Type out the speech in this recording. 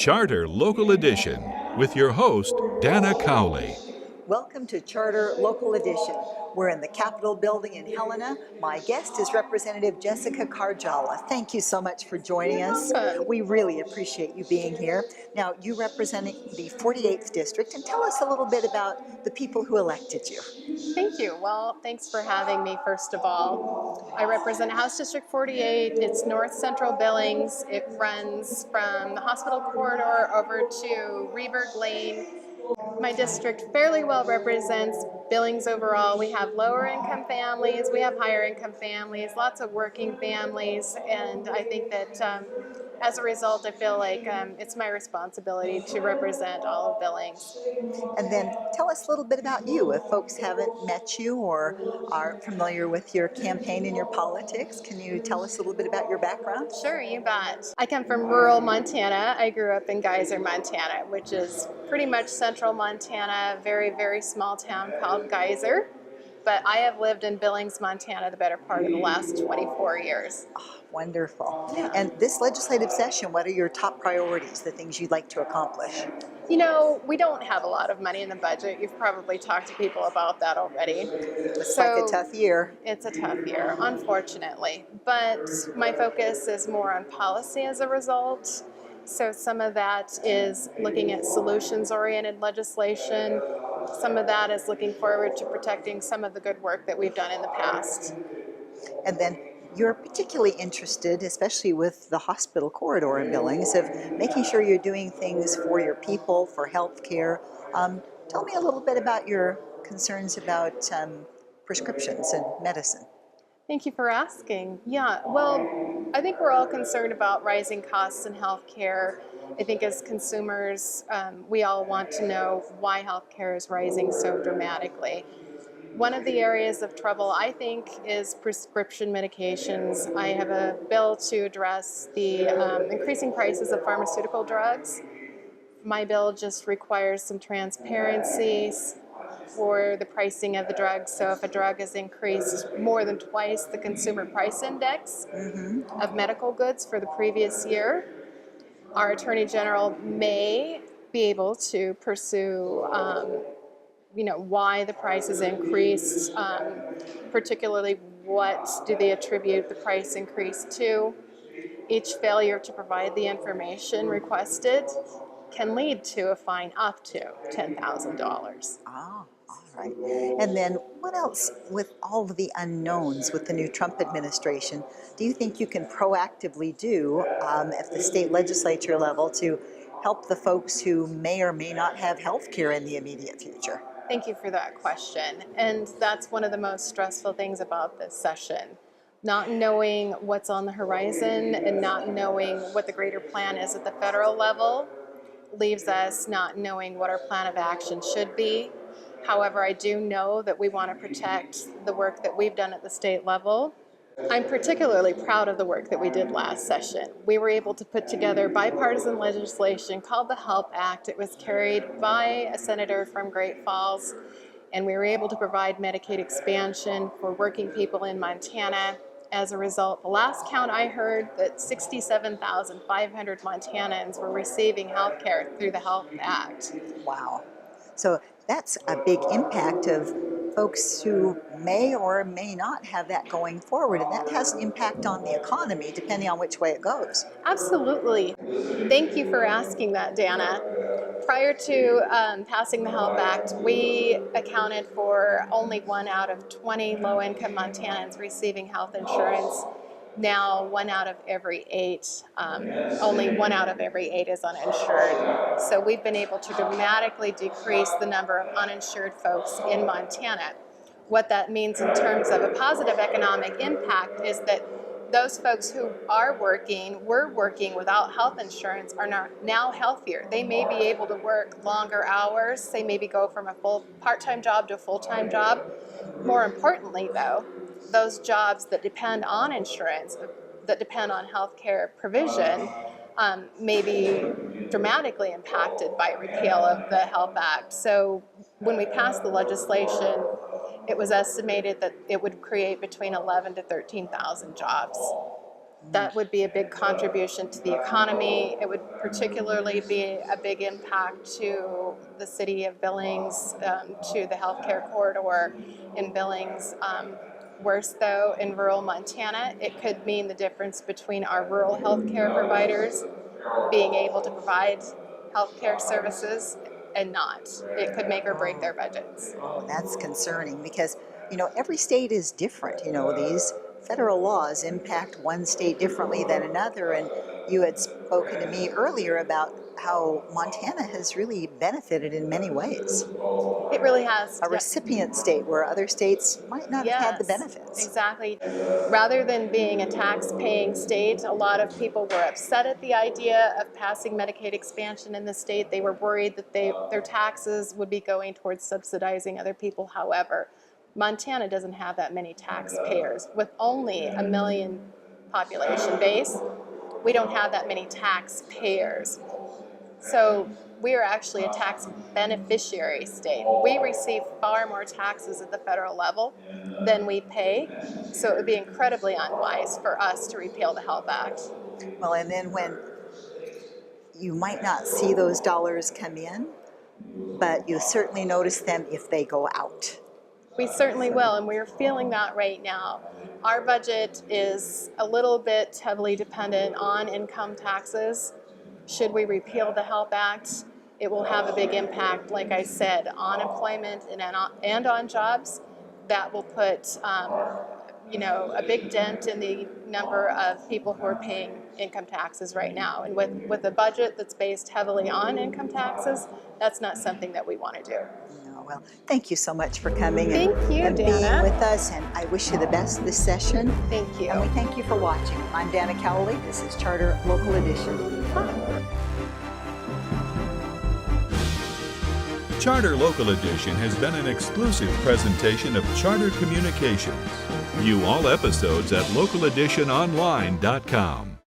Charter Local Edition with your host, Dana Cowley. Welcome to Charter Local Edition. We're in the Capitol building in Helena. My guest is Representative Jessica Karjala. Thank you so much for joining us. We really appreciate you being here. Now, you representing the 48th District, and tell us a little bit about the people who elected you. Thank you. Well, thanks for having me, first of all. I represent House District 48. It's North Central Billings. It runs from the hospital corridor over to Reberg Lane. My district fairly well represents Billings overall. We have lower income families, we have higher income families, lots of working families, and I think that as a result, I feel like it's my responsibility to represent all of Billings. And then tell us a little bit about you. If folks haven't met you or are familiar with your campaign and your politics, can you tell us a little bit about your background? Sure, you bet. I come from rural Montana. I grew up in Geyser, Montana, which is pretty much central Montana, a very, very small town called Geyser. But I have lived in Billings, Montana the better part of the last 24 years. Oh, wonderful. And this legislative session, what are your top priorities, the things you'd like to accomplish? You know, we don't have a lot of money in the budget. You've probably talked to people about that already. Looks like a tough year. It's a tough year, unfortunately. But my focus is more on policy as a result. So some of that is looking at solutions-oriented legislation. Some of that is looking forward to protecting some of the good work that we've done in the past. And then you're particularly interested, especially with the hospital corridor in Billings, of making sure you're doing things for your people, for health care. Tell me a little bit about your concerns about prescriptions and medicine. Thank you for asking. Yeah, well, I think we're all concerned about rising costs in healthcare. I think as consumers, we all want to know why healthcare is rising so dramatically. One of the areas of trouble, I think, is prescription medications. I have a bill to address the increasing prices of pharmaceutical drugs. My bill just requires some transparency for the pricing of the drugs. So if a drug is increased more than twice the consumer price index of medical goods for the previous year, our Attorney General may be able to pursue why the price is increased, particularly what do they attribute the price increase to. Each failure to provide the information requested can lead to a fine up to $10,000. Ah, all right. And then what else, with all of the unknowns with the new Trump administration, do you think you can proactively do at the state legislature level to help the folks who may or may not have health care in the immediate future? Thank you for that question. And that's one of the most stressful things about this session. Not knowing what's on the horizon and not knowing what the greater plan is at the federal level leaves us not knowing what our plan of action should be. However, I do know that we want to protect the work that we've done at the state level. I'm particularly proud of the work that we did last session. We were able to put together bipartisan legislation called the HELP Act. It was carried by a senator from Great Falls, and we were able to provide Medicaid expansion for working people in Montana. As a result, the last count I heard that 67,500 Montanans were receiving health care through the HELP Act. Wow. So that's a big impact of folks who may or may not have that going forward, and that has an impact on the economy depending on which way it goes. Absolutely. Thank you for asking that, Dana. Prior to passing the HELP Act, we accounted for only 1 out of 20 low-income Montanans receiving health insurance. Now 1 out of every 8, only 1 out of every 8 is uninsured. So we've been able to dramatically decrease the number of uninsured folks in Montana. What that means in terms of a positive economic impact is that those folks who were working without health insurance are now healthier. They may be able to work longer hours. They maybe go from a full part-time job to a full-time job. More importantly, though, those jobs that depend on insurance, that depend on health care provision, may be dramatically impacted by repeal of the HELP Act. So when we passed the legislation, it was estimated that it would create between 11,000 to 13,000 jobs. That would be a big contribution to the economy. It would particularly be a big impact to the city of Billings, to the healthcare corridor in Billings. Worse though, in rural Montana, it could mean the difference between our rural healthcare providers being able to provide healthcare services and not. It could make or break their budgets. Oh, that's concerning because, every state is different. These federal laws impact one state differently than another. And you had spoken to me earlier about how Montana has really benefited in many ways. It really has. A Yep. recipient state where other states might not have had the Yes, benefits. exactly. Rather than being a tax-paying state, a lot of people were upset at the idea of passing Medicaid expansion in the state. They were worried that their taxes would be going towards subsidizing other people. However, Montana doesn't have that many taxpayers. With only a million population base, we don't have that many taxpayers. So we are actually a tax beneficiary state. We receive far more taxes at the federal level than we pay, so it would be incredibly unwise for us to repeal the HELP Act. Well, and then when you might not see those dollars come in, but you certainly notice them if they go out. We certainly will, and we're feeling that right now. Our budget is a little bit heavily dependent on income taxes. Should we repeal the HELP Act, it will have a big impact, like I said, on employment and on jobs. That will put a big dent in the number of people who are paying income taxes right now. And with a budget that's based heavily on income taxes, that's not something that we want to do. No, well, thank you so much for coming Thank you, and being Dana. with us, and I wish you the best this session. Thank you. And we thank you for watching. I'm Dana Cowley. This is Charter Local Edition. Charter Local Edition has been an exclusive presentation of Charter Communications. View all episodes at localeditiononline.com.